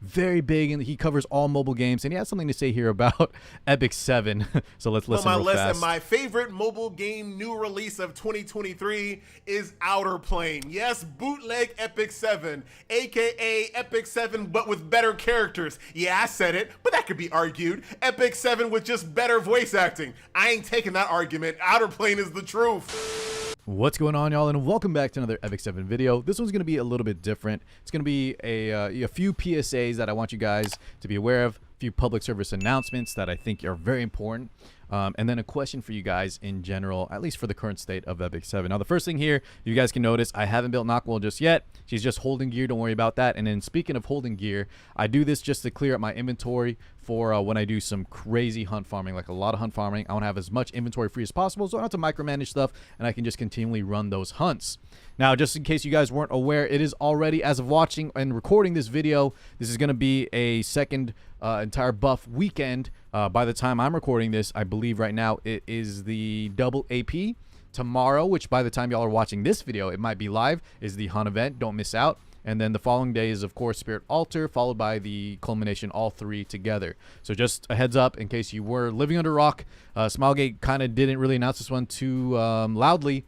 very big, and he covers all mobile games, and he has something to say here about Epic 7. So let's listen real fast. And my favorite mobile game new release of 2023 is Outer Plane. Yes, bootleg Epic 7, aka Epic 7 but with better characters. Yeah, I said it, but that could be argued. Epic 7 with just better voice acting. I ain't taking that argument. Outer Plane is the truth. What's going on, y'all, and welcome back to another Epic 7 video. This one's going to be a little bit different. It's going to be a few PSAs that I want you guys to be aware of, a few public service announcements that I think are very important, and then a question for you guys in general, at least for the current state of Epic 7. Now, the first thing here, you guys can notice, I haven't built Nakwhol just yet. She's just holding gear. Don't worry about that. And then speaking of holding gear, I do this just to clear up my inventory for when I do some crazy hunt farming, like a lot of hunt farming. I want to have as much inventory free as possible, so I don't have to micromanage stuff, and I can just continually run those hunts. Now, just in case you guys weren't aware, it is already, as of watching and recording this video, this is going to be a second entire buff weekend. By the time I'm recording this, I believe right now it is the double AP. Tomorrow, which by the time y'all are watching this video, it might be live, is the hunt event. Don't miss out. And then the following day is, of course, Spirit Altar, followed by the culmination, all three together. So just a heads up in case you were living under a rock. Smilegate kind of didn't really announce this one too loudly.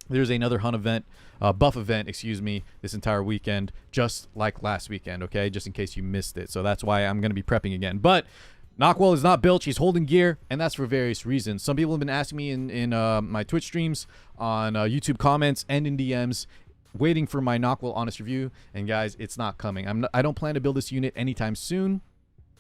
There's another hunt event, buff event, excuse me, this entire weekend, just like last weekend, okay? Just in case you missed it. So that's why I'm going to be prepping again. But Nakwhol is not built. She's holding gear, and that's for various reasons. Some people have been asking me in my Twitch streams, on YouTube comments, and in DMs, waiting for my Nakwhol honest review. And guys, it's not coming. I don't plan to build this unit anytime soon.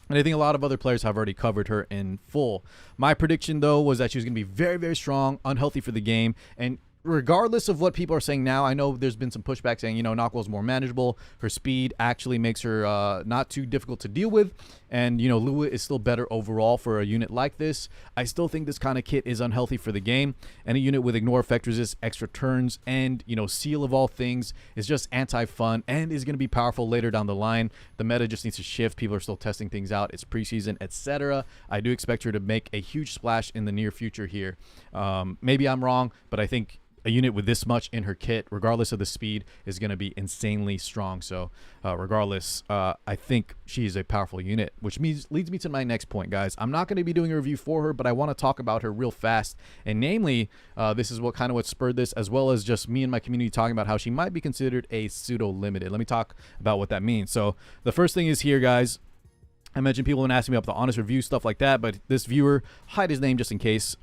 And I think a lot of other players have already covered her in full. My prediction, though, was that she was going to be very, very strong, unhealthy for the game, and regardless of what people are saying now, I know there's been some pushback saying, you know, Nakwhol's more manageable. Her speed actually makes her not too difficult to deal with. And, you know, Lua is still better overall for a unit like this. I still think this kind of kit is unhealthy for the game. And a unit with Ignore Effect Resist, extra turns, and, you know, Seal of all things is just anti-fun and is going to be powerful later down the line. The meta just needs to shift. People are still testing things out. It's preseason, etc. I do expect her to make a huge splash in the near future here. Maybe I'm wrong, but I think a unit with this much in her kit, regardless of the speed, is going to be insanely strong. So regardless, I think she's a powerful unit, which leads me to my next point, guys. I'm not going to be doing a review for her, but I want to talk about her real fast. And namely, this is what spurred this, as well as just me and my community talking about how she might be considered a pseudo-limited. Let me talk about what that means. So the first thing is here, guys. I mentioned people have been asking me about the honest review, stuff like that, but this viewer, hide his name just in case.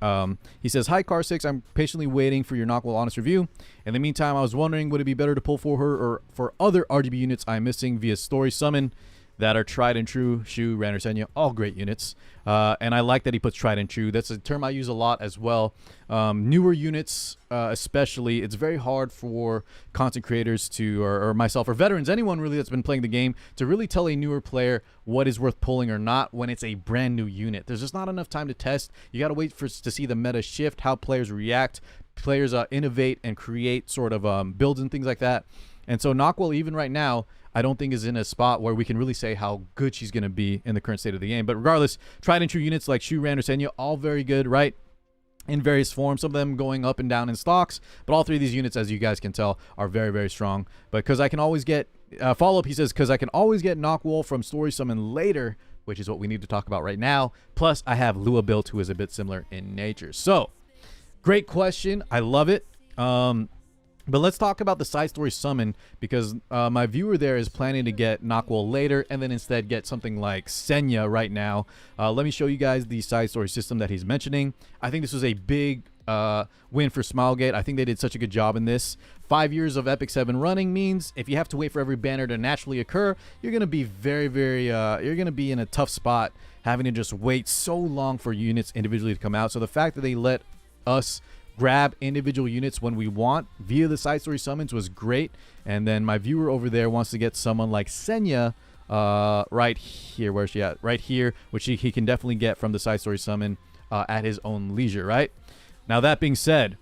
He says, "Hi Car6, I'm patiently waiting for your Nakwhol honest review. In the meantime, I was wondering, would it be better to pull for her or for other RGB units I'm missing via story summon that are tried and true? Shu, Ran, or Senya, all great units." And I like that he puts tried and true. That's a term I use a lot as well. Newer units, especially, it's very hard for content creators to, or myself, or veterans, anyone really that's been playing the game, to really tell a newer player what is worth pulling or not when it's a brand new unit. There's just not enough time to test. You got to wait to see the meta shift, how players react, players innovate and create sort of builds and things like that. And so Nakwhol, even right now, I don't think is in a spot where we can really say how good she's going to be in the current state of the game. But regardless, tried and true units like Shu, Ran, or Senya, all very good, right? In various forms, some of them going up and down in stocks. But all three of these units, as you guys can tell, are very, very strong. But because I can always get, follow-up, he says, because I can always get Nakwhol from story summon later, which is what we need to talk about right now. Plus, I have Lua built, who is a bit similar in nature. So, great question. I love it. But let's talk about the side story summon, because my viewer there is planning to get Nakwhol later and then instead get something like Senya right now. Let me show you guys the side story system that he's mentioning. I think this was a big win for Smilegate. I think they did such a good job in this. 5 years of Epic 7 running means if you have to wait for every banner to naturally occur, you're going to be very, very, you're going to be in a tough spot having to just wait so long for units individually to come out. So the fact that they let us grab individual units when we want via the side story summons was great. And then my viewer over there wants to get someone like Senya right here. Where's she at? Right here, which he can definitely get from the side story summon at his own leisure, right? Now, that being said,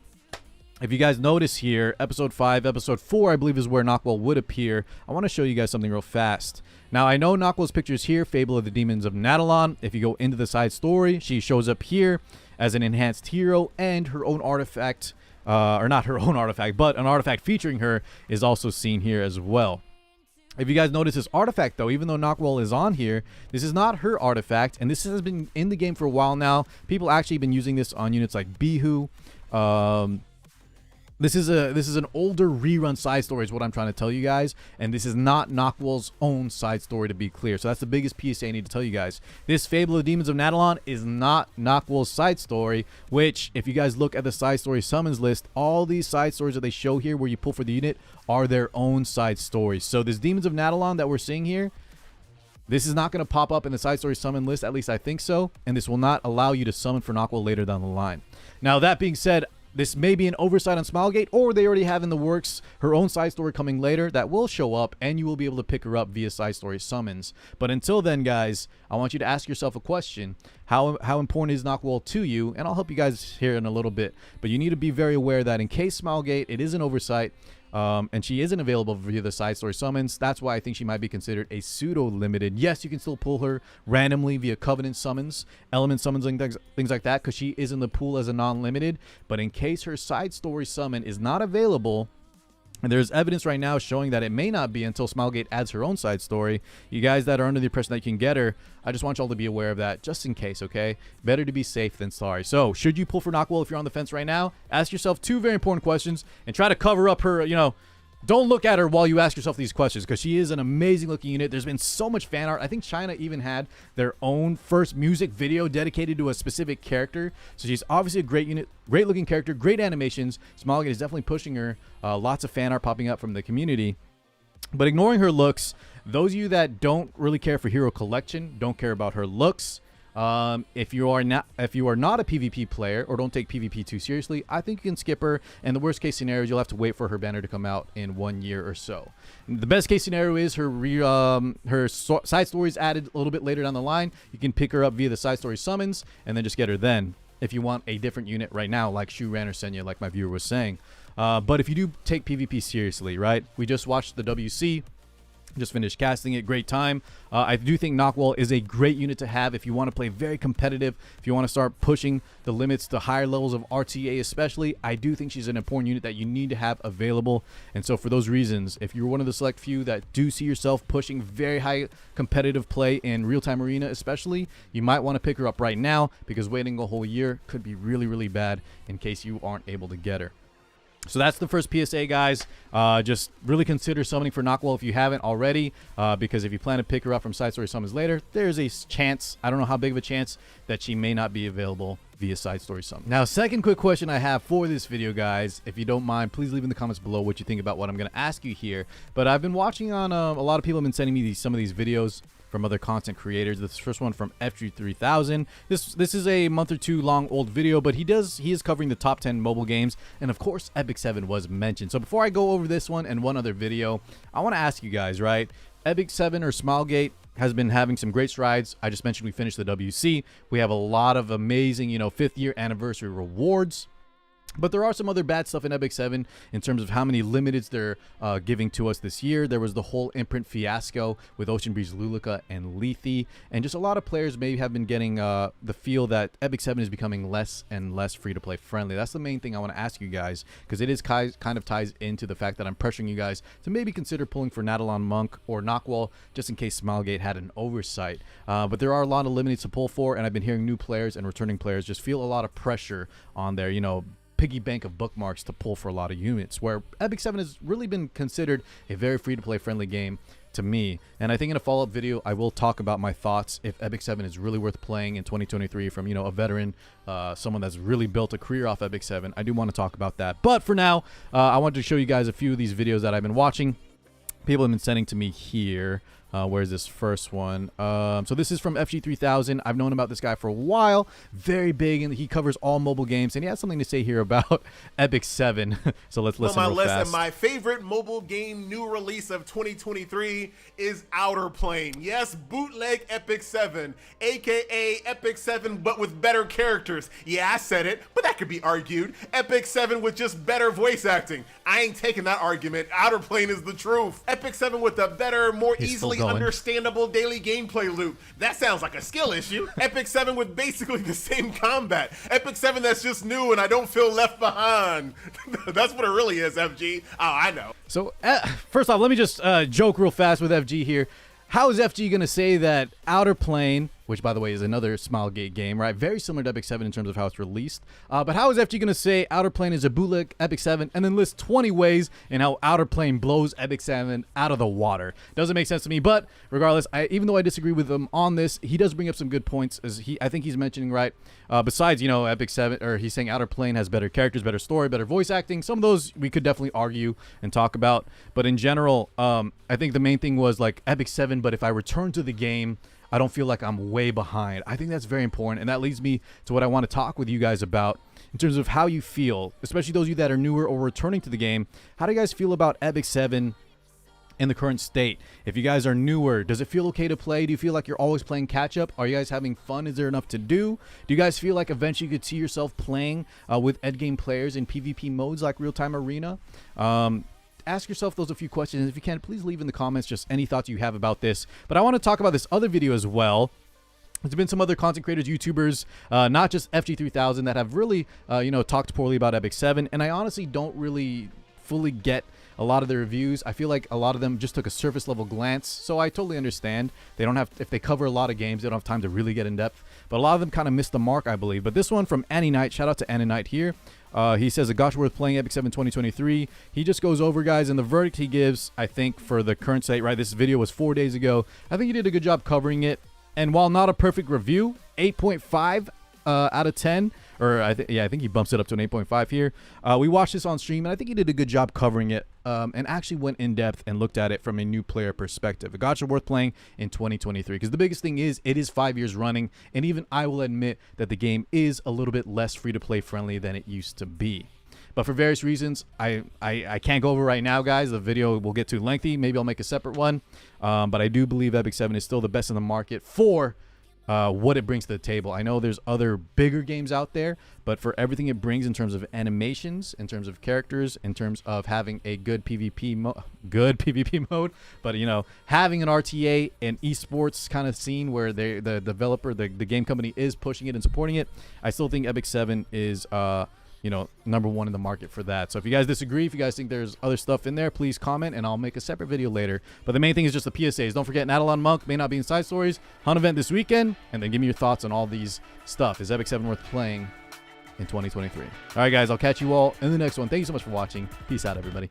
if you guys notice here, episode 5, episode 4, I believe is where Nakwhol would appear. I want to show you guys something real fast. Now, I know Nakwhol's picture is here, Fable of the Demons of Nadalon. If you go into the side story, she shows up here as an enhanced hero, and her own artifact, or not her own artifact, but an artifact featuring her is also seen here as well. If you guys notice this artifact, though, even though Nakwhol is on here, this is not her artifact, and this has been in the game for a while now. People actually been using this on units like Bihu. This is an older rerun side story is what I'm trying to tell you guys, and this is not Nakwhol's own side story, to be clear. So that's the biggest PSA I need to tell you guys. This Fable of Demons of Natalon is not Nakwhol's side story, which if you guys look at the side story summons list, all these side stories that they show here where you pull for the unit are their own side stories. So this Demons of Natalon that we're seeing here, this is not going to pop up in the side story summon list, at least I think so, and this will not allow you to summon for Nakwhol later down the line. Now that being said, this may be an oversight on Smilegate, or they already have in the works her own side story coming later that will show up, and you will be able to pick her up via side story summons. But until then, guys, I want you to ask yourself a question. How important is Nakwhol to you? And I'll help you guys here in a little bit. But you need to be very aware that in case Smilegate, it is an oversight, and she isn't available via the side story summons. That's why I think she might be considered a pseudo limited. Yes, you can still pull her randomly via covenant summons, element summons, and things like that, because she is in the pool as a non-limited. But in case her side story summon is not available, and there's evidence right now showing that it may not be until Smilegate adds her own side story. You guys that are under the impression that you can get her, I just want y'all to be aware of that just in case, okay? Better to be safe than sorry. So, should you pull for Nakwhol if you're on the fence right now? Ask yourself two very important questions and try to cover up her, don't look at her while you ask yourself these questions, because she is an amazing looking unit. There's been so much fan art. I think China even had their own first music video dedicated to a specific character. So she's obviously a great unit, great looking character, great animations. Smilegate is definitely pushing her. Lots of fan art popping up from the community. But ignoring her looks, those of you that don't really care for Hero Collection, don't care about her looks, if you are not a PvP player or don't take PvP too seriously, I think you can skip her. And the worst case scenario is you'll have to wait for her banner to come out in 1 year or so. The best case scenario is her side stories added a little bit later down the line. You can pick her up via the side story summons and then just get her then, if you want a different unit right now, like Shu Ran or Senya, like my viewer was saying. But if you do take PvP seriously, right? We just watched the WC. Just finished casting it. Great time. I do think Nakwhol is a great unit to have if you want to play very competitive, if you want to start pushing the limits to higher levels of RTA especially. I do think she's an important unit that you need to have available. And so for those reasons, if you're one of the select few that do see yourself pushing very high competitive play in real-time arena especially, you might want to pick her up right now, because waiting a whole year could be really, really bad in case you aren't able to get her. So that's the first PSA, guys. Just really consider summoning for Nakwhol if you haven't already, because if you plan to pick her up from side story summons later, there's a chance, I don't know how big of a chance, that she may not be available via side story summon. Now, second quick question I have for this video, guys, if you don't mind, please leave in the comments below what you think about what I'm going to ask you here. But I've been watching on, a lot of people have been sending me some of these videos from other content creators. This first one from F2P. This is a month or two long old video, but he is covering the top 10 mobile games, and of course Epic 7 was mentioned. So before I go over this one and one other video, I want to ask you guys, right? Epic 7 or Smilegate has been having some great strides. I just mentioned we finished the WC. We have a lot of amazing, 5th year anniversary rewards. But there are some other bad stuff in Epic 7 in terms of how many limiteds they're giving to us this year. There was the whole imprint fiasco with Ocean Breeze, Luluka, and Lethe. And just a lot of players may have been getting the feel that Epic 7 is becoming less and less free-to-play friendly. That's the main thing I want to ask you guys, because it is kind of ties into the fact that I'm pressuring you guys to maybe consider pulling for Natalon Monk or Nakwhol, just in case Smilegate had an oversight. But there are a lot of limiteds to pull for, and I've been hearing new players and returning players just feel a lot of pressure on their, piggy bank of bookmarks to pull for a lot of units, where Epic 7 has really been considered a very free-to-play friendly game to me. And I think in a follow-up video I will talk about my thoughts if Epic 7 is really worth playing in 2023 from a veteran, someone that's really built a career off Epic 7. I do want to talk about that, but for now I wanted to show you guys a few of these videos that I've been watching. People have been sending to me here. Where's this first one? So this is from FG3000. I've known about this guy for a while. Very big, and he covers all mobile games. And he has something to say here about Epic 7. So let's listen real fast. And my favorite mobile game new release of 2023 is Outer Plane. Yes, bootleg Epic 7, aka Epic 7, but with better characters. Yeah, I said it, but that could be argued. Epic 7 with just better voice acting. I ain't taking that argument. Outer Plane is the truth. Epic 7 with a better, more easily going. understandable daily gameplay loop. That sounds like a skill issue. Epic 7 with basically the same combat. Epic 7 that's just new and I don't feel left behind. That's what it really is, FG. Oh, I know. So, first off, let me just joke real fast with FG here. How is FG going to say that Outer Plane, which, by the way, is another Smilegate game, right? Very similar to Epic 7 in terms of how it's released. But how is FG going to say Outer Plane is a bootleg Epic 7 and then list 20 ways in how Outer Plane blows Epic 7 out of the water? Doesn't make sense to me. But regardless, even though I disagree with him on this, he does bring up some good points. I think he's mentioning, right, besides, you know, Epic 7, or he's saying Outer Plane has better characters, better story, better voice acting. Some of those we could definitely argue and talk about. But in general, I think the main thing was like Epic 7, but if I return to the game, I don't feel like I'm way behind. I think that's very important, and that leads me to what I want to talk with you guys about in terms of how you feel, especially those of you that are newer or returning to the game. How do you guys feel about Epic 7 in the current state? If you guys are newer, does it feel okay to play? Do you feel like you're always playing catch-up? Are you guys having fun? Is there enough to do? Do you guys feel like eventually you could see yourself playing with endgame players in PvP modes like Real-Time Arena? Ask yourself those a few questions. If you can, please leave in the comments just any thoughts you have about this. But I want to talk about this other video as well. There's been some other content creators, YouTubers, not just FG3000, that have really, talked poorly about Epic 7. And I honestly don't really fully get a lot of the reviews. I feel like a lot of them just took a surface level glance. So I totally understand. They don't have, if they cover a lot of games, they don't have time to really get in depth. But a lot of them kind of missed the mark, I believe. But this one from AniKnight, shout out to AniKnight here. He says a gosh worth playing Epic 7 2023. He just goes over, guys, and the verdict he gives, I think, for the current state, right? This video was 4 days ago. I think he did a good job covering it. And while not a perfect review, 8.5 out of 10, or I think he bumps it up to an 8.5 here. We watched this on stream, and I think he did a good job covering it, and actually went in depth and looked at it from a new player perspective. A gacha worth playing in 2023, because the biggest thing is it is 5 years running, and even I will admit that the game is a little bit less free-to-play friendly than it used to be. But for various reasons, I can't go over right now, guys. The video will get too lengthy. Maybe I'll make a separate one. But I do believe Epic 7 is still the best in the market for what it brings to the table. I know there's other bigger games out there, but for everything it brings in terms of animations, in terms of characters, in terms of having a good PvP mode, but you know, having an RTA and esports kind of scene where the developer, the game company is pushing it and supporting it, I still think Epic 7 is number one in the market for that. So if you guys disagree, if you guys think there's other stuff in there, please comment and I'll make a separate video later. But the main thing is just the PSAs. Don't forget, Nakwhol Monk may not be in side stories. Hunt event this weekend, and then give me your thoughts on all these stuff. Is Epic 7 worth playing in 2023? All right, guys, I'll catch you all in the next one. Thank you so much for watching. Peace out, everybody.